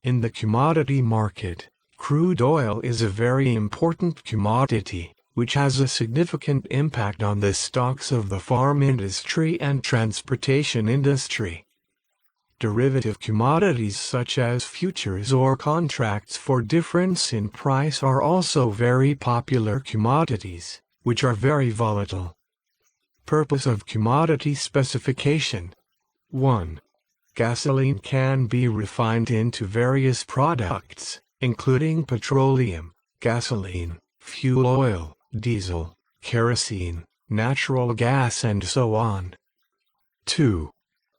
In the commodity market, crude oil is a very important commodity, which has a significant impact on the stocks of the farm industry and transportation industry. Derivative commodities such as futures or contracts for difference in price are also very popular commodities, which are very volatile. Purpose of commodity specification. 1. Gasoline can be refined into various products, including petroleum, gasoline, fuel oil, diesel, kerosene, natural gas and so on. 2.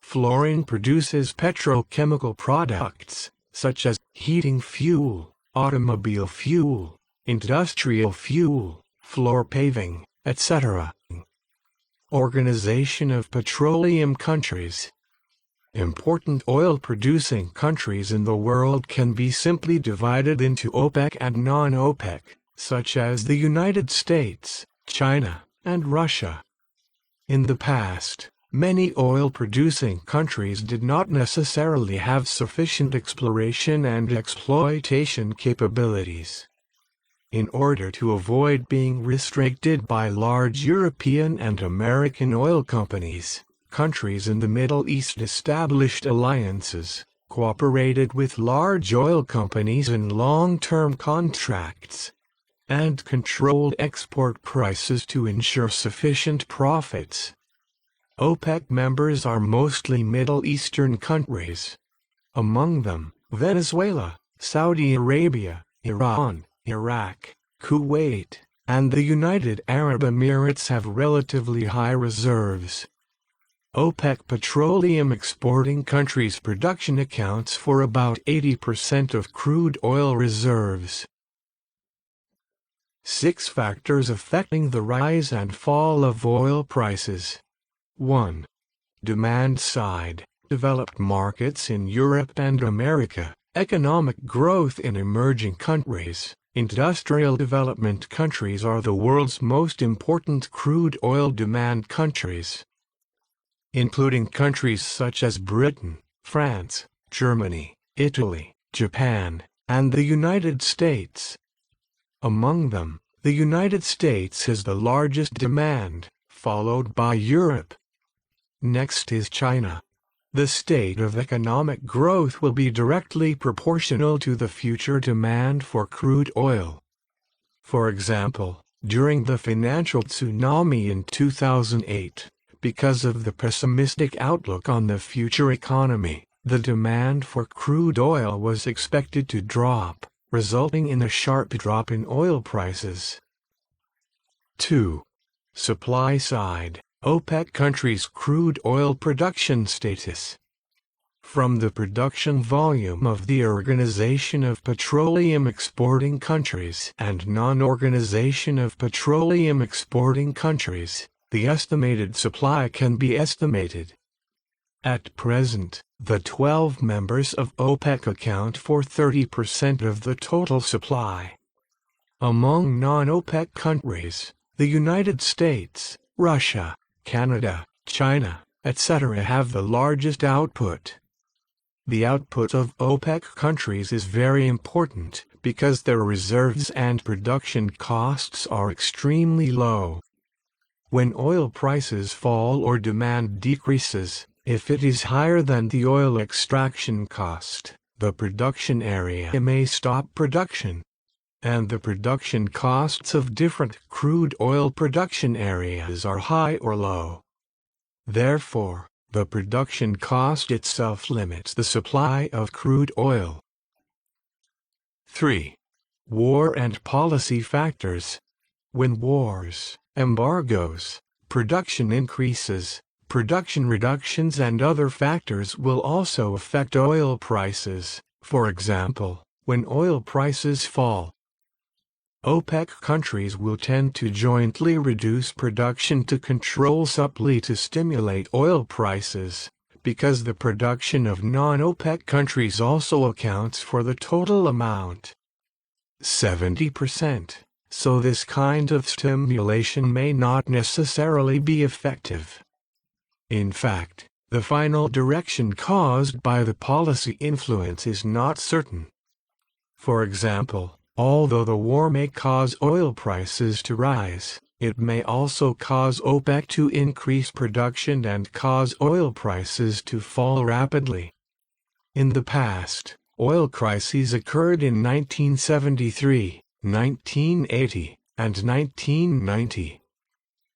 Fluorine produces petrochemical products, such as heating fuel, automobile fuel, industrial fuel, floor paving, etc. Organization of petroleum countries. Important oil-producing countries in the world can be simply divided into OPEC and non-OPEC, such as the United States, China, and Russia. In the past, many oil-producing countries did not necessarily have sufficient exploration and exploitation capabilities. In order to avoid being restricted by large European and American oil companies, countries in the Middle East established alliances, cooperated with large oil companies in long-term contracts, and controlled export prices to ensure sufficient profits. OPEC members are mostly Middle Eastern countries. Among them, Venezuela, Saudi Arabia, Iran, Iraq, Kuwait, and the United Arab Emirates have relatively high reserves. OPEC petroleum exporting countries' production accounts for about 80% of crude oil reserves. 6 factors affecting the rise and fall of oil prices. 1. Demand side. Developed markets in Europe and America, economic growth in emerging countries, industrial development countries are the world's most important crude oil demand countries, including countries such as Britain, France, Germany, Italy, Japan, and the United States. Among them, the United States has the largest demand, followed by Europe. Next is China. The state of economic growth will be directly proportional to the future demand for crude oil. For example, during the financial tsunami in 2008, because of the pessimistic outlook on the future economy, the demand for crude oil was expected to drop, resulting in a sharp drop in oil prices. 2. Supply side. OPEC countries' crude oil production status. From the production volume of the Organization of Petroleum Exporting Countries and Non-Organization of Petroleum Exporting Countries, the estimated supply can be estimated. At present, the 12 members of OPEC account for 30% of the total supply. Among non-OPEC countries, the United States, Russia, Canada, China, etc. have the largest output. The output of OPEC countries is very important because their reserves and production costs are extremely low. When oil prices fall or demand decreases, if it is higher than the oil extraction cost, the production area may stop production, and the production costs of different crude oil production areas are high or low. Therefore, the production cost itself limits the supply of crude oil. 3. War and policy factors. When wars, embargoes, production increases, production reductions and other factors will also affect oil prices. For example, when oil prices fall, OPEC countries will tend to jointly reduce production to control supply to stimulate oil prices, because the production of non-OPEC countries also accounts for the total amount, 70%, so this kind of stimulation may not necessarily be effective. In fact, The final direction caused by the policy influence is not certain. For example, although the war may cause oil prices to rise, it may also cause OPEC to increase production and cause oil prices to fall rapidly. In the past, oil crises occurred in 1973, 1980, and 1990.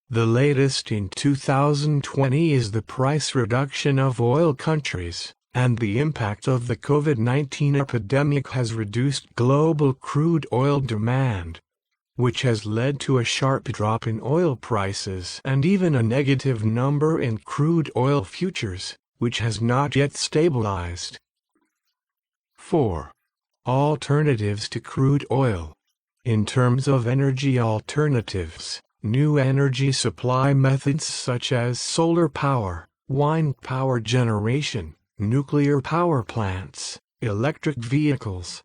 The latest in 2020 is the price reduction of oil countries, and the impact of the COVID-19 epidemic has reduced global crude oil demand, which has led to a sharp drop in oil prices and even a negative number in crude oil futures, which has not yet stabilized. 4. Alternatives to crude oil. In terms of energy alternatives, new energy supply methods such as solar power, wind power generation, nuclear power plants, electric vehicles,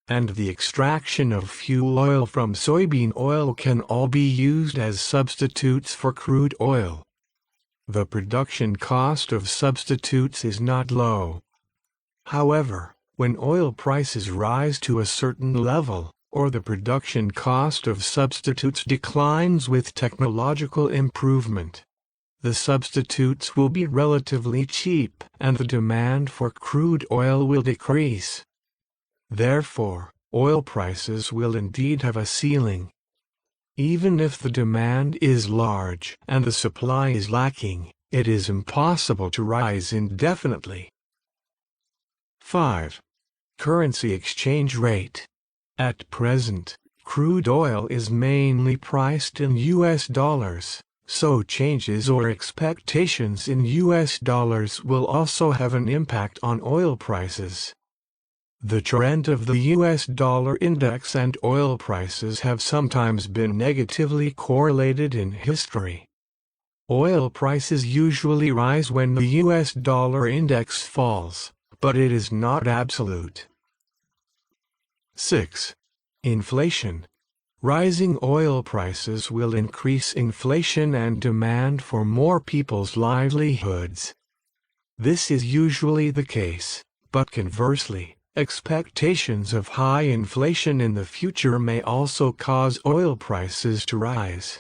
and the extraction of fuel oil from soybean oil can all be used as substitutes for crude oil. The production cost of substitutes is not low. However, when oil prices rise to a certain level, or the production cost of substitutes declines with technological improvement, the substitutes will be relatively cheap and the demand for crude oil will decrease. Therefore, oil prices will indeed have a ceiling. Even if the demand is large and the supply is lacking, it is impossible to rise indefinitely. 5. Currency exchange rate. At present, crude oil is mainly priced in US dollars, so changes or expectations in US dollars will also have an impact on oil prices. The trend of the US dollar index and oil prices have sometimes been negatively correlated in history. Oil prices usually rise when the US dollar index falls, but it is not absolute. 6. Inflation. Rising oil prices will increase inflation and demand for more people's livelihoods. This is usually the case, but conversely, expectations of high inflation in the future may also cause oil prices to rise.